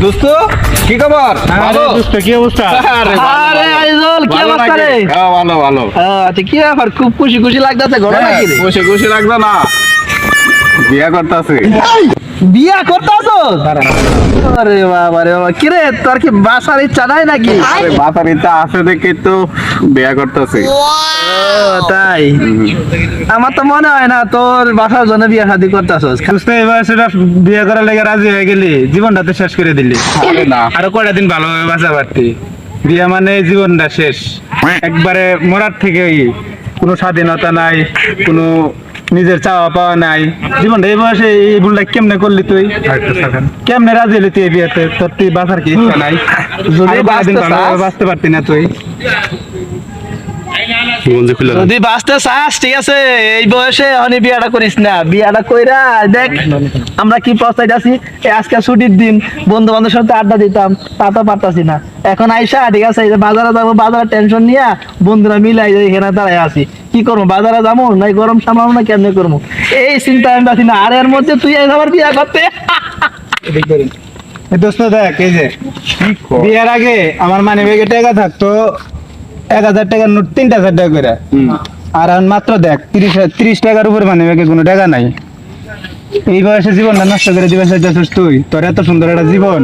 দোস্ত কি খবর? আরে দোস্ত কি অবস্থা? আরে আইজল কি অবস্থা রে? হ্যাঁ ভালো ভালো। আচ্ছা কি ব্যাপার, খুব খুশি খুশি লাগতেছে, ঘটনা কি রে? খুশি খুশি লাগবে না? বিয়া করতেছি। বিয়া করতাছো? আরে বাবা রে বাবা, কি রে তোর কি বাসার ইচ্ছা নাই নাকি? আরে বাতার ইচ্ছা আছে দেখে তো বিয়া করতেছি। ও তাই? আমার তো মনে হয় না তোর বাসার জন্য বিয়া শাদী করতাছস। দোস্ত এবার সেটা বিয়ে করার লেগে রাজি হয়ে গেলি, জীবনটা তো শেষ করে দিলি। আরে না আরো কয়টা দিন ভালোভাবে বাঁচা পারতি। বিয়া মানে জীবনটা শেষ, একবারে মরার থেকে কোনো স্বাধীনতা নাই, কোনো নিজের চাওয়া পাওয়া নাই। জীবনটা এই বয়সে এই ভুলটা কেমনে করলি তুই? কেমনে রাজি হলি তুই এই বিয়েতে? তোর তুই বাঁচার কি ইচ্ছা নাই? যদি আরো কয়টা দিন বাঁচতে ভালোভাবে চাস- বাঁচতে পারতি না তুই? যদি বাঁচতে চাস ঠিক আছে, এই বয়সে অনেক বিয়াটা করিস না। বিয়াটা কইরা দেখ আমরা কি পস্তায় আছি। আজকে ছুটির দিন, বন্ধু বান্ধবের সাথে আড্ডা দিতাম, তা তো পারতাছি না। এখন আইসা ঠিক আছে, এই যে বাজারে যাবো, বাজারে টেনশন নিয়ে বন্ধুরা মিলাই এখানে দাঁড়ায় আছি। কি করবো, বাজারে যাবো না গরম সামলাবো না কেমনে করবো, এই চিন্তা আমি পাচ্ছি না। আর এর মধ্যে তুই আবার বিয়া করতে এই দোস্ত দেখ, এই যে বিয়ের আগে আমার মানি ব্যাগে টাকা থাকতো 1,000 টাকার নোট 3,000 টাকা করে। আর এখন মাত্র দেখ 30 টাকার উপরে মানি ব্যাগে কোনো টাকা নাই। এই বয়সে জীবনটা নষ্ট করে দিবে চাইতেছিস তুই? তোর এত সুন্দর একটা জীবন,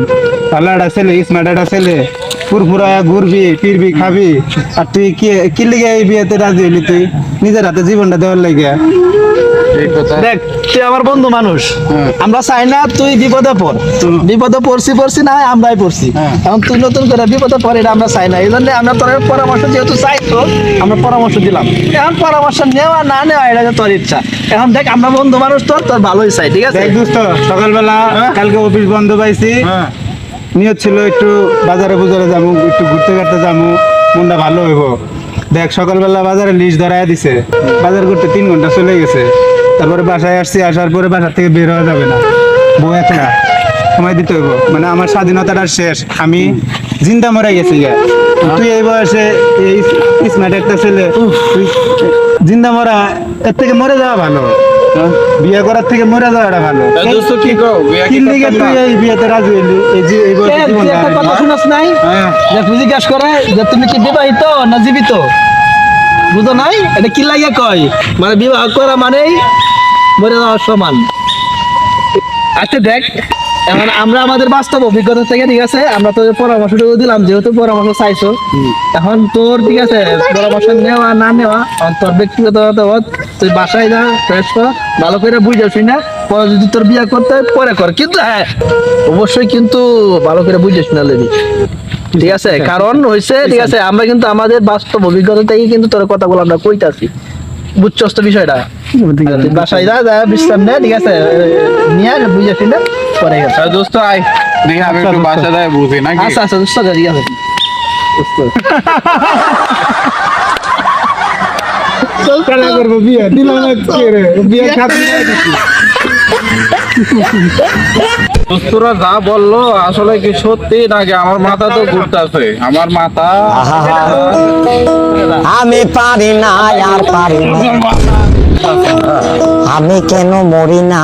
ভালো একটা ছেলে, স্মার্ট একটা ছেলে, ফুরফুরা ঘুরবি ফিরবি খাবি, আর তুই কি লিগে এই বিয়েতে রাজি হলি? তুই নিজের হাতে জীবনটা দেওয়ার লাগে। ঠিক কথা। দেখ তুই আমার বন্ধু মানুষ, হ্যাঁ। আমরা চাই না তুই বিপদে পড়। বিপদে পড়ছি না আমরাই পড়ছি। হ্যাঁ। এখন তুই নতুন করে বিপদে পড়ে, এটা আমরা চাই না। এই জন্য আমরা তোর পরামর্শ যেহেতু চাইছো, আমরা পরামর্শ দিলাম। এখন পরামর্শ নেওয়া না নেওয়া এটা যে তোর ইচ্ছা। এখন দেখ আমরা বন্ধু মানুষ, তোর তোর ভালোই চাই, ঠিক আছে? দেখ দোস্ত, সকালবেলা কালকে অফিস বন্ধ পাইছি, নিয়ত ছিল একটু বাজারে বুজারে যাবো, একটু ঘুরতে ঘাটতে যাবো, মনটা ভালো হইব। দেখ সকালবেলা বাজারে লিস্ট ধরাই দিছে, বাজার করতে 3 ঘন্টা চলে গেছে। তারপরে বাসায় আসছি, আসার পরে বাসার থেকে বের হওয়া যাবে না, বউ একলা, সময় দিতে হইব। মানে আমার স্বাধীনতাটা শেষ, আমি জিন্দা মরে গেছি গে। তুই এই বয়সে এই স্মার্ট একটা ছেলে, তুই জিন্দা মরা, এর থেকে মরে যাওয়া ভালো। বিয়ে করার থেকে মরে যাওয়াটা ভালো। দোস্ত কি কও? বিয়া কি কি লিগে করতেছ তুই না? এই বিয়েতে রাজি হইলি? এই যে এই বয়সে তুই জীবনটা একটা কথা শুনাস নাই হ্যাঁ। যে তুই জিজ্ঞাস করে যে তুমি কি বিবাহিত না জীবিত, বুঝো নাই? এটা কি লাগিয়া কয়, মানে বিবাহ করা মানেই মরে যাওয়ার সমান। আচ্ছা দেখ, এখন আমরা আমাদের বাস্তব অভিজ্ঞতা থেকে ঠিক আছে, আমরা তোর পরামর্শটুকু দিলাম, যেহেতু পরামর্শ চাইছো। এখন তোর ঠিক আছে, পরামর্শ নেওয়া না নেওয়া এখন তোর ব্যক্তিগত মতামত। তুই বাসায় যা, ফ্রেশ কর, ভালো করে বুঝে শুই না, পরে যদি তোর বিয়ে করতে হয় পরে কর, কিন্তু হ্যাঁ অবশ্যই কিন্তু ভালো করে বুঝে শুনে নিবি, ঠিক আছে? কারণ হয়েছে ঠিক আছে, আমরা কিন্তু আমাদের বাস্তব অভিজ্ঞতা থেকে কিন্তু তোর কথাগুলো আমরা কইতাছি, বুঝছস তো বিষয়টা? তুই বাসায় যা, যা বিশ্রাম নে, ঠিক আছে? নিয়ে বুঝে শুনে পরে গেছে। দোস্ত আয় দেখি আমি একটু বাসা যায় বুঝি নাকি? আচ্ছা আচ্ছা দোস্ত, ঠিক আছে। কেন করবো বিয়ে? দিলাম না কে রে? বিয়ে খাবি না কিছু। দোস্তরা যা বললো আসলে কি সত্যি নাকি? আমার মাথা তো ঘুরতেছে, আমার মাথা। আমি পারি না আর পারি না, আমি কেন মরি না।